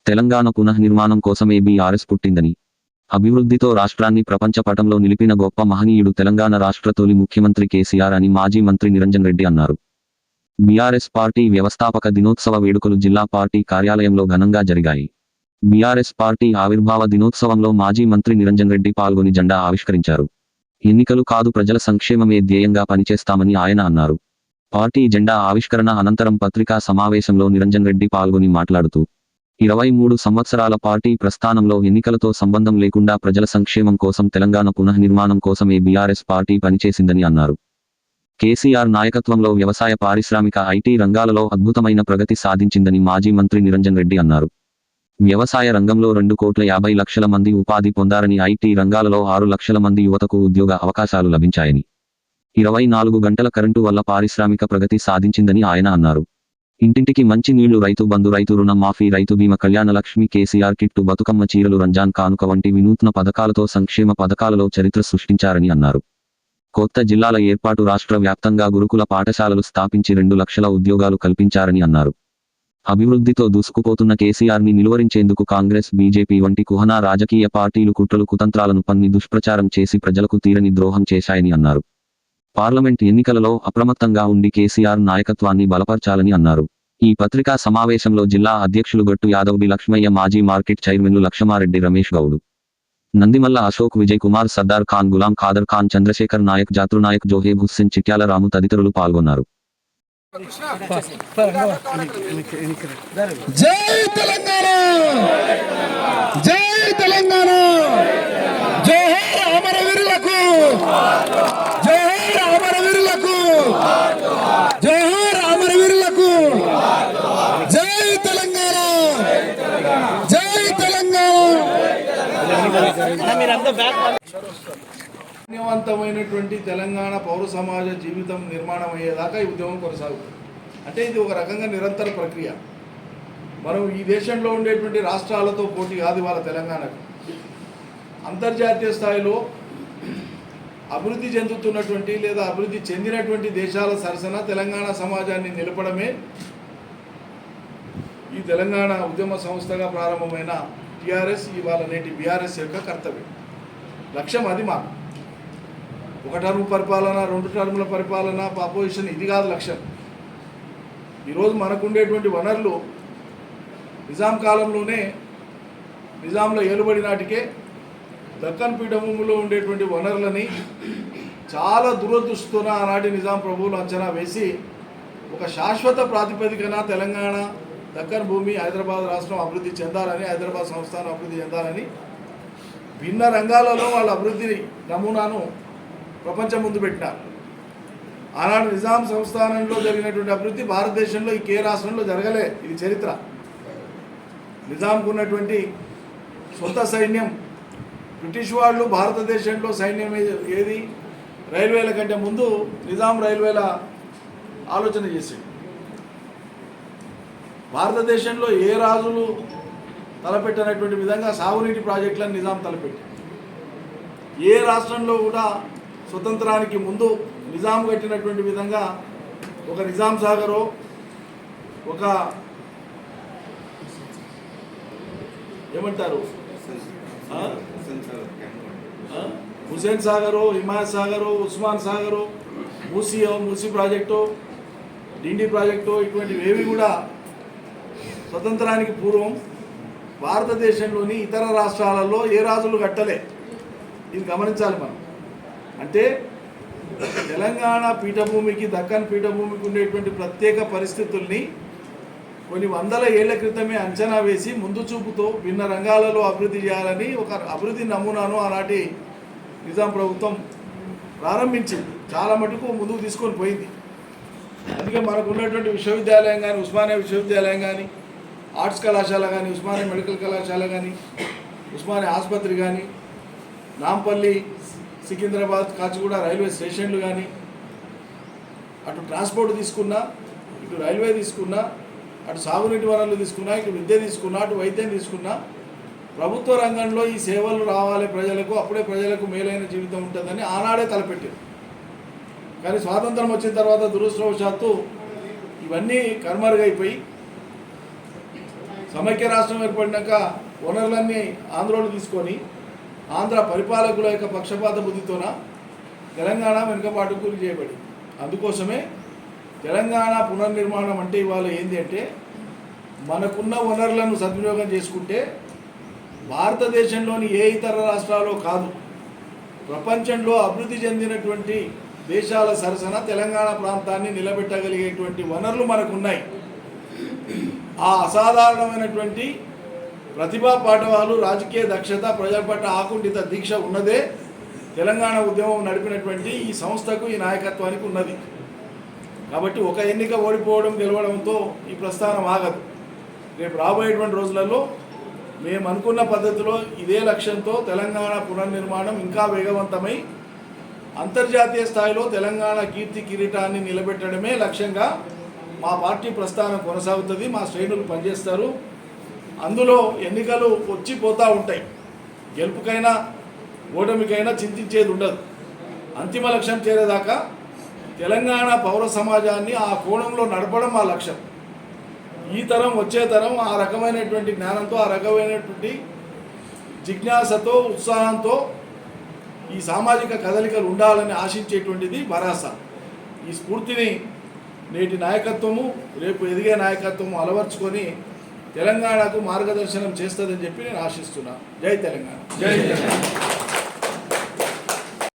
తెలంగాణ పునఃనిర్మాణం కోసమే బీఆర్ఎస్ పుట్టిందని, అభివృద్ధితో రాష్ట్రాన్ని ప్రపంచ పటంలో నిలిపిన గొప్ప మహనీయుడు తెలంగాణ రాష్ట్ర తొలి ముఖ్యమంత్రి కేసీఆర్ అని మాజీ మంత్రి నిరంజన్ రెడ్డి అన్నారు. బీఆర్ఎస్ పార్టీ వ్యవస్థాపక దినోత్సవ వేడుకలు జిల్లా పార్టీ కార్యాలయంలో ఘనంగా జరిగాయి. బీఆర్ఎస్ పార్టీ ఆవిర్భావ దినోత్సవంలో మాజీ మంత్రి నిరంజన్ రెడ్డి పాల్గొని జెండా ఆవిష్కరించారు. ఎన్నికలు కాదు, ప్రజల సంక్షేమమే ధ్యేయంగా పనిచేస్తామని ఆయన అన్నారు. పార్టీ జెండా ఆవిష్కరణ అనంతరం పత్రికా సమావేశంలో నిరంజన్ రెడ్డి పాల్గొని మాట్లాడుతూ 23 సంవత్సరాల పార్టీ ప్రస్థానంలో ఎన్నికలతో సంబంధం లేకుండా ప్రజల సంక్షేమం కోసం, తెలంగాణ పునఃనిర్మాణం కోసమే బీఆర్ఎస్ పార్టీ పనిచేసిందని అన్నారు. కేసీఆర్ నాయకత్వంలో వ్యవసాయ, పారిశ్రామిక, ఐటీ రంగాలలో అద్భుతమైన ప్రగతి సాధించిందని మాజీ మంత్రి నిరంజన్ రెడ్డి అన్నారు. వ్యవసాయ రంగంలో 2,50,00,000 మంది ఉపాధి పొందారని, ఐటీ రంగాలలో 6 లక్షల మంది యువతకు ఉద్యోగ అవకాశాలు లభించాయని, 24 గంటల కరెంటు వల్ల పారిశ్రామిక ప్రగతి సాధించిందని ఆయన అన్నారు. ఇంటింటికి మంచి నీళ్లు, రైతు బంధు, రైతు రుణ మాఫీ, రైతు బీమా, కళ్యాణ లక్ష్మి, కేసీఆర్ కిట్టు, బతుకమ్మ చీరలు, రంజాన్ కానుక వంటి వినూత్న పథకాలతో సంక్షేమ పథకాలలో చరిత్ర సృష్టించారని అన్నారు. కొత్త జిల్లాల ఏర్పాటు, రాష్ట్ర వ్యాప్తంగా గురుకుల పాఠశాలలు స్థాపించి 2 లక్షల ఉద్యోగాలు కల్పించారని అన్నారు. అభివృద్ధితో దూసుకుపోతున్న కేసీఆర్ని నిలువరించేందుకు కాంగ్రెస్, బీజేపీ వంటి కుహనా రాజకీయ పార్టీలు కుట్రలు, కుతంత్రాలను పన్ని దుష్ప్రచారం చేసి ప్రజలకు తీరని ద్రోహం చేశాయని అన్నారు. పార్లమెంట్ ఎన్నికలలో అప్రమత్తంగా ఉండి కేసీఆర్ నాయకత్వాన్ని బలపర్చాలని అన్నారు. ఈ పత్రికా సమావేశంలో జిల్లా అధ్యక్షులు గట్టు యాదవ్, బి లక్ష్మయ్య, మాజీ మార్కెట్ చైర్మన్లు లక్షమారెడ్డి, రమేష్ గౌడ్, నందిమల్ల అశోక్, విజయ్ కుమార్, సర్దార్ ఖాన్, గులాం ఖాదర్ ఖాన్, చంద్రశేఖర్ నాయక్, జాతృనాయక్, జోహేబ్ హుస్సేన్, చిట్యాల రాము తదితరులు పాల్గొన్నారు. జై తెలంగాణ, జై తెలంగాణ, జోహార్ అమరవీరులకు, జోహార్ అమరవీరులకు, జోహార్ అమరవీరులకు, జై తెలంగాణ, జై తెలంగాణ. పుణ్యవంతమైనటువంటి తెలంగాణ పౌర సమాజ జీవితం నిర్మాణం అయ్యేదాకా ఈ ఉద్యమం కొనసాగుతుంది. అంటే ఇది ఒక రకంగా నిరంతర ప్రక్రియ. మనం ఈ దేశంలో ఉండేటువంటి రాష్ట్రాలతో పోటీ కాదు వాళ్ళ తెలంగాణకు. అంతర్జాతీయ స్థాయిలో అభివృద్ధి చెందుతున్నటువంటి లేదా అభివృద్ధి చెందినటువంటి దేశాల సరసన తెలంగాణ సమాజాన్ని నిలపడమే ఈ తెలంగాణ ఉద్యమ సంస్థగా ప్రారంభమైన టీఆర్ఎస్, ఇవాళ నేటి బీఆర్ఎస్ యొక్క కర్తవ్యం, లక్ష్యం. అది మాకు 1 టర్మ్ పరిపాలన, 2 టర్ముల పరిపాలన, అపోజిషన్, ఇది కాదు లక్ష్యం. ఈరోజు మనకు ఉండేటువంటి వనరులు నిజాం కాలంలోనే, నిజాంలో ఏలుబడి నాటికే దక్కన్ పీఠభూమిలో ఉండేటువంటి వనరులని చాలా దురదృష్టితోన ఆనాటి నిజాం ప్రభువులు అంచనా వేసి ఒక శాశ్వత ప్రాతిపదికన తెలంగాణ, దక్కన్ భూమి, హైదరాబాద్ రాష్ట్రం అభివృద్ధి చెందాలని, హైదరాబాద్ సంస్థానం అభివృద్ధి చెందాలని భిన్న రంగాలలో వాళ్ళ అభివృద్ధి నమూనాను ప్రపంచం ముందు పెట్టినారు. ఆనాడు నిజాం సంస్థానంలో జరిగినటువంటి అభివృద్ధి భారతదేశంలో ఏ రాష్ట్రంలో జరగలే. ఇది చరిత్ర. నిజాంకు ఉన్నటువంటి సొంత సైన్యం, బ్రిటిష్ వాళ్ళు భారతదేశంలో సైన్యం ఏది, రైల్వేల కంటే ముందు నిజాం రైల్వేల ఆలోచన చేసింది. భారతదేశంలో ఏ రాజులు తలపెట్టినటువంటి విధంగా సాగునీటి ప్రాజెక్టులను నిజాం తలపెట్టి, ఏ రాష్ట్రంలో కూడా స్వతంత్రానికి ముందు నిజాం కట్టినటువంటి విధంగా ఒక నిజాం సాగరో, ఒక ఏమంటారు హుసేన్ సాగరో, హిమాయత్ సాగరో, ఉస్మాన్ సాగరో, మూసీ ప్రాజెక్టు, డిండి ప్రాజెక్టు, ఇటువంటివి ఏవి కూడా స్వతంత్రానికి పూర్వం భారతదేశంలోని ఇతర రాష్ట్రాలలో ఏ రాజులు కట్టలే. ఇది గమనించాలి మనం. అంటే తెలంగాణ పీఠభూమికి, దక్కన్ పీఠభూమికి ఉండేటువంటి ప్రత్యేక పరిస్థితుల్ని కొన్ని వందల ఏళ్ల క్రితమే అంచనా వేసి ముందు చూపుతో భిన్న రంగాలలో అభివృద్ధి చేయాలని ఒక అభివృద్ధి నమూనాను ఆనాటి నిజాం ప్రభుత్వం ప్రారంభించింది. చాలా మటుకు ముందుకు తీసుకొని పోయింది. అందుకే మనకు ఉన్నటువంటి విశ్వవిద్యాలయం కానీ, ఉస్మానియా విశ్వవిద్యాలయం కానీ, ఆర్ట్స్ కళాశాల కానీ, ఉస్మానియా మెడికల్ కళాశాల కానీ, ఉస్మానియా ఆసుపత్రి కానీ, నాంపల్లి, సికింద్రాబాద్, కాచిగూడ రైల్వే స్టేషన్లు కానీ, అటు ట్రాన్స్పోర్ట్ తీసుకున్నా, ఇటు రైల్వే తీసుకున్నా, అటు సాగునీటి వనరులు తీసుకున్నా, ఇటు విద్య తీసుకున్నా, అటు వైద్యం తీసుకున్నా, ప్రభుత్వ రంగంలో ఈ సేవలు రావాలి ప్రజలకు, అప్పుడే ప్రజలకు మేలైన జీవితం ఉంటుందని ఆనాడే తలపెట్టారు. కానీ స్వాతంత్రం వచ్చిన తర్వాత దురదృష్టవశాత్తు ఇవన్నీ కనుమరుగైపోయి సమైక్య రాష్ట్రం ఏర్పడినాక వనరులన్నీ ఆంధ్రోలు తీసుకొని ఆంధ్ర పరిపాలకుల యొక్క పక్షపాత బుద్ధితోన తెలంగాణ వెనుకబాటుకు గురి చేయబడింది. అందుకోసమే తెలంగాణ పునర్నిర్మాణం అంటే ఇవాళ ఏంటి అంటే మనకున్న వనరులను సద్వినియోగం చేసుకుంటే భారతదేశంలోని ఏ ఇతర రాష్ట్రాల్లో కాదు ప్రపంచంలో అభివృద్ధి చెందినటువంటి దేశాల సరసన తెలంగాణ ప్రాంతాన్ని నిలబెట్టగలిగేటువంటి వనరులు మనకున్నాయి. ఆ అసాధారణమైనటువంటి ప్రతిభా పాఠవాలు, రాజకీయ దక్షత, ప్రజల పట్ల ఆకుంఠిత దీక్ష ఉన్నదే తెలంగాణ ఉద్యమం నడిపినటువంటి ఈ సంస్థకు, ఈ నాయకత్వానికి ఉన్నది. కాబట్టి ఒక ఎన్నిక ఓడిపోవడం గెలవడంతో ఈ ప్రస్థానం ఆగదు. రేపు రాబోయేటువంటి రోజులలో మేము అనుకున్న పద్ధతిలో ఇదే లక్ష్యంతో తెలంగాణ పునర్నిర్మాణం ఇంకా వేగవంతమై అంతర్జాతీయ స్థాయిలో తెలంగాణ కీర్తి కిరీటాన్ని నిలబెట్టడమే లక్ష్యంగా మా పార్టీ ప్రస్థానం కొనసాగుతుంది. మా శ్రేణులు పనిచేస్తారు. అందులో ఎన్నికలు వచ్చి పోతూ ఉంటాయి. గెలుపుకైనా ఓటమికైనా చింతించేది ఉండదు. అంతిమ లక్ష్యం చేరేదాకా తెలంగాణ పౌర సమాజాన్ని ఆ కోణంలో నడపడం మా లక్ష్యం. ఈ తరం వచ్చే తరం ఆ రకమైనటువంటి జ్ఞానంతో, ఆ రకమైనటువంటి జిజ్ఞాసతో, ఉత్సాహంతో ఈ సామాజిక కదలికలు ఉండాలని ఆశించేటువంటిది భరాస. ఈ స్ఫూర్తిని నేటి నాయకత్వము, రేపు ఎదిగే నాయకత్వము అలవర్చుకొని తెలంగాణకు మార్గదర్శనం చేస్తుందని చెప్పి నేను ఆశిస్తున్నాను. జై తెలంగాణ. జై తెలంగాణ.